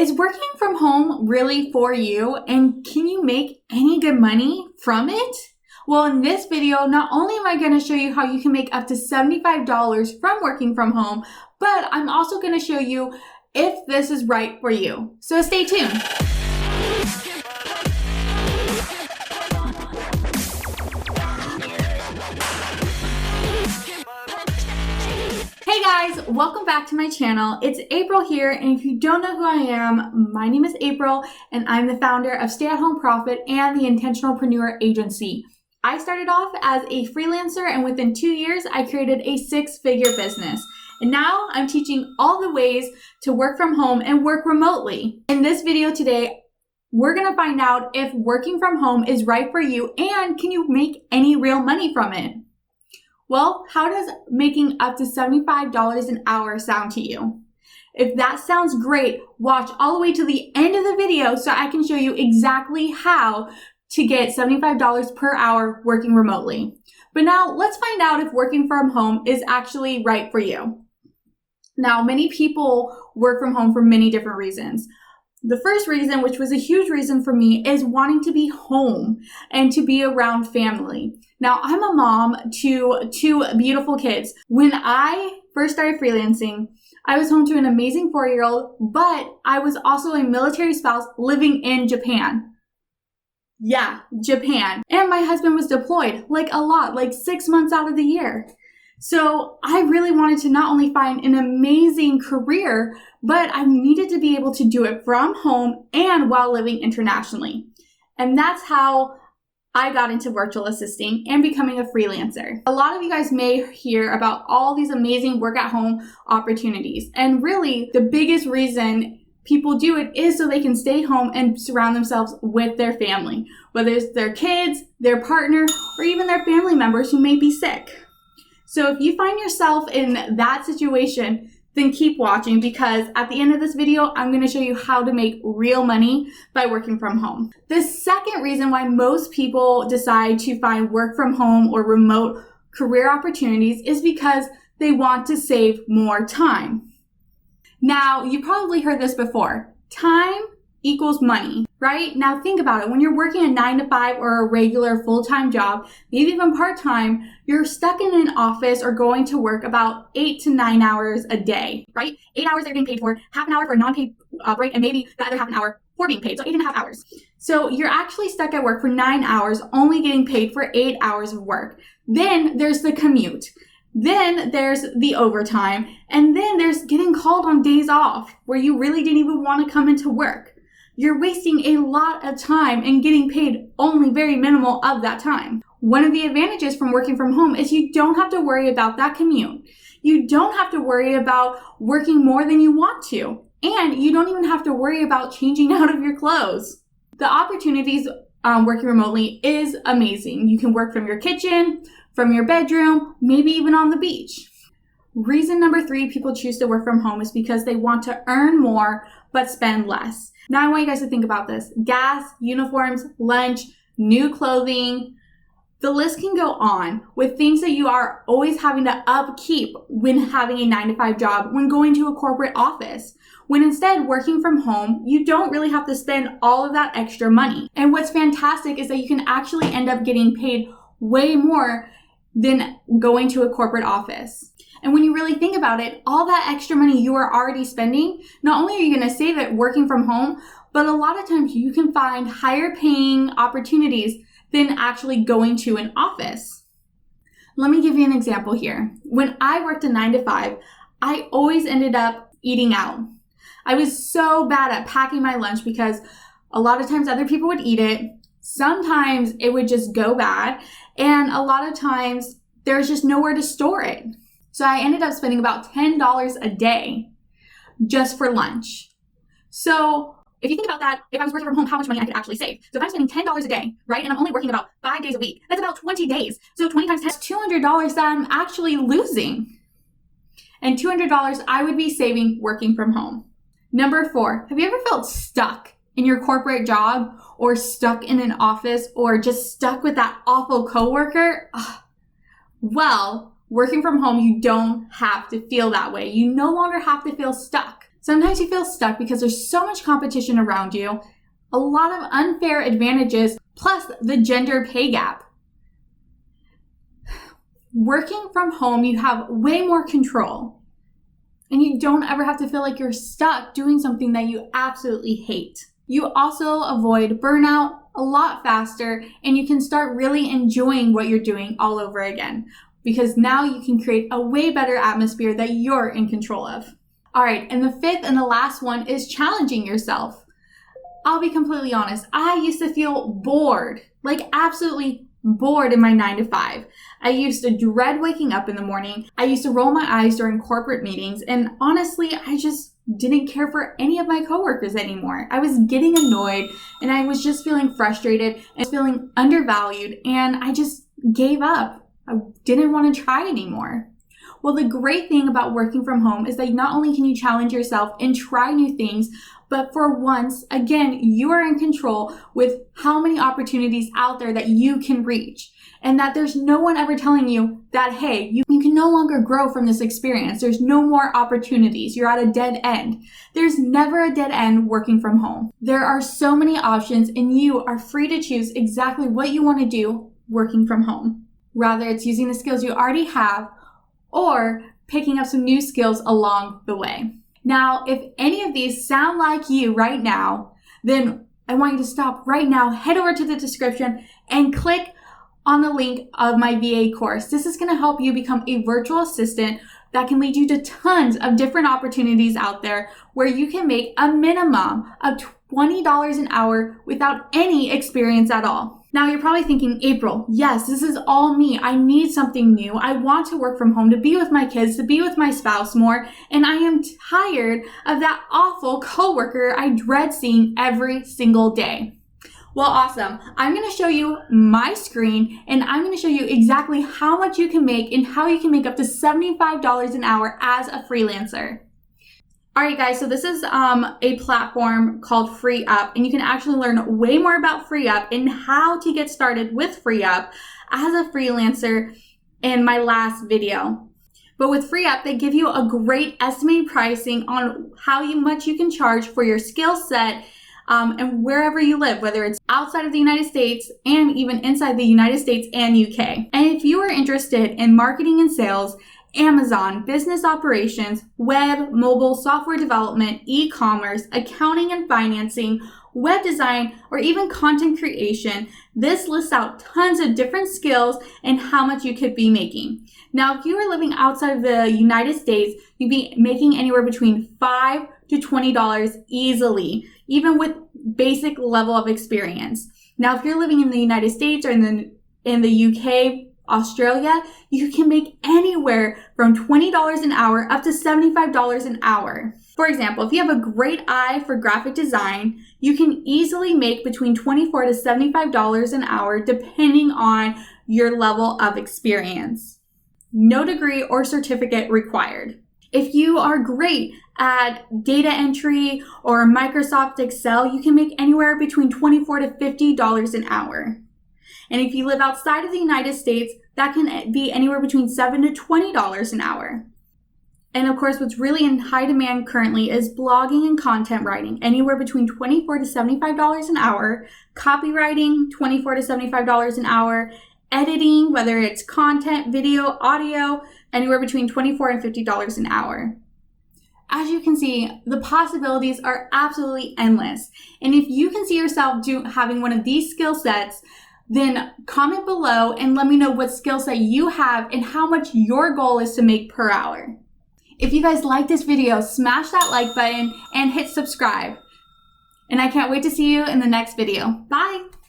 Is working from home really for you, and can you make any good money from it? Well, in this video, not only am I going to show you how you can make up to $75 from working from home, but I'm also going to show you if this is right for you. So stay tuned. Hey guys, welcome back to my channel. It's April here, and if you don't know who I am, my name is April, and I'm the founder of Stay at Home Profit and the Intentionalpreneur Agency. I started off as a freelancer, and within 2 years, I created a 6-figure business. And now I'm teaching all the ways to work from home and work remotely. In this video today, we're gonna find out if working from home is right for you and can you make any real money from it? Well, how does making up to $75 an hour sound to you? If that sounds great, watch all the way to the end of the video so I can show you exactly how to get $75 per hour working remotely. But now let's find out if working from home is actually right for you. Now, many people work from home for many different reasons. The first reason, which was a huge reason for me, is wanting to be home and to be around family. Now, I'm a mom to 2 beautiful kids. When I first started freelancing, I was home to an amazing 4-year-old, but I was also a military spouse living in Japan. Yeah, Japan. And my husband was deployed, like a lot, like 6 months out of the year. So I really wanted to not only find an amazing career, but I needed to be able to do it from home and while living internationally. And that's how I got into virtual assisting and becoming a freelancer. A lot of you guys may hear about all these amazing work at home opportunities. And really, the biggest reason people do it is so they can stay home and surround themselves with their family, whether it's their kids, their partner, or even their family members who may be sick. So if you find yourself in that situation, then keep watching, because at the end of this video, I'm going to show you how to make real money by working from home. The second reason why most people decide to find work from home or remote career opportunities is because they want to save more time. Now, you probably heard this before. Time equals money, right? Now think about it. When you're working a 9-to-5 or a regular full-time job, maybe even part-time, you're stuck in an office or going to work about 8 to 9 hours a day, right? 8 hours they're getting paid for, half an hour for a non-paid break, and maybe the other half an hour for being paid, so 8.5 hours. So you're actually stuck at work for 9 hours, only getting paid for 8 hours of work. Then there's the commute. Then there's the overtime, and then there's getting called on days off where you really didn't even want to come into work. You're wasting a lot of time and getting paid only very minimal of that time. One of the advantages from working from home is you don't have to worry about that commute. You don't have to worry about working more than you want to. And you don't even have to worry about changing out of your clothes. The opportunities working remotely is amazing. You can work from your kitchen, from your bedroom, maybe even on the beach. Reason number 3 people choose to work from home is because they want to earn more but spend less. Now I want you guys to think about this. Gas, uniforms, lunch, new clothing, the list can go on with things that you are always having to upkeep when having a 9-to-5 job, when going to a corporate office. When instead working from home, you don't really have to spend all of that extra money. And what's fantastic is that you can actually end up getting paid way more than going to a corporate office. And when you really think about it, all that extra money you are already spending, not only are you going to save it working from home, but a lot of times you can find higher paying opportunities than actually going to an office. Let me give you an example here. When I worked a 9-to-5, I always ended up eating out. I was so bad at packing my lunch because a lot of times other people would eat it. Sometimes it would just go bad. And a lot of times there's just nowhere to store it. So I ended up spending about $10 a day just for lunch. So if you think about that, if I was working from home, how much money I could actually save. So if I'm spending $10 a day, right, and I'm only working about 5 days a week, that's about 20 days. So 20 times 10 is $200 that I'm actually losing. And $200 I would be saving working from home. Number 4, have you ever felt stuck in your corporate job or stuck in an office or just stuck with that awful coworker? Well, working from home, you don't have to feel that way. You no longer have to feel stuck. Sometimes you feel stuck because there's so much competition around you, a lot of unfair advantages, plus the gender pay gap. Working from home, you have way more control, and you don't ever have to feel like you're stuck doing something that you absolutely hate. You also avoid burnout a lot faster, and you can start really enjoying what you're doing all over again, because now you can create a way better atmosphere that you're in control of. All right, and the fifth and the last one is challenging yourself. I'll be completely honest, I used to feel bored, like absolutely bored in my 9-to-5. I used to dread waking up in the morning. I used to roll my eyes during corporate meetings, and honestly, I just didn't care for any of my coworkers anymore. I was getting annoyed, and I was just feeling frustrated and feeling undervalued, and I just gave up. I didn't want to try anymore. Well, the great thing about working from home is that not only can you challenge yourself and try new things, but for once, again, you are in control with how many opportunities out there that you can reach. And that there's no one ever telling you that, hey, you can no longer grow from this experience. There's no more opportunities. You're at a dead end. There's never a dead end working from home. There are so many options, and you are free to choose exactly what you want to do working from home. Rather, it's using the skills you already have or picking up some new skills along the way. Now, if any of these sound like you right now, then I want you to stop right now, head over to the description and click on the link of my VA course. This is going to help you become a virtual assistant that can lead you to tons of different opportunities out there where you can make a minimum of $20 an hour without any experience at all. Now you're probably thinking, April, yes, this is all me. I need something new. I want to work from home, to be with my kids, to be with my spouse more, and I am tired of that awful coworker I dread seeing every single day. Well, awesome. I'm going to show you my screen, and I'm going to show you exactly how much you can make and how you can make up to $75 an hour as a freelancer. All right, guys, so this is a platform called FreeUp, and you can actually learn way more about FreeUp and how to get started with FreeUp as a freelancer in my last video. But with FreeUp, they give you a great estimated pricing on how much you can charge for your skill set and wherever you live, whether it's outside of the United States and even inside the United States and UK. And if you are interested in marketing and sales, Amazon, business operations, web, mobile, software development, e-commerce, accounting and financing, web design, or even content creation, this lists out tons of different skills and how much you could be making. Now, if you are living outside of the United States, you'd be making anywhere between $5 to $20 easily, even with basic level of experience. Now, if you're living in the United States or in the UK, Australia, you can make anywhere from $20 an hour up to $75 an hour. For example, if you have a great eye for graphic design, you can easily make between $24 to $75 an hour depending on your level of experience. No degree or certificate required. If you are great at data entry or Microsoft Excel, you can make anywhere between $24 to $50 an hour. And if you live outside of the United States, that can be anywhere between $7 to $20 an hour. And of course, what's really in high demand currently is blogging and content writing, anywhere between $24 to $75 an hour, copywriting, $24 to $75 an hour, editing, whether it's content, video, audio, anywhere between $24 and $50 an hour. As you can see, the possibilities are absolutely endless. And if you can see yourself having one of these skill sets, then comment below and let me know what skill set you have and how much your goal is to make per hour. If you guys like this video, smash that like button and hit subscribe. And I can't wait to see you in the next video. Bye!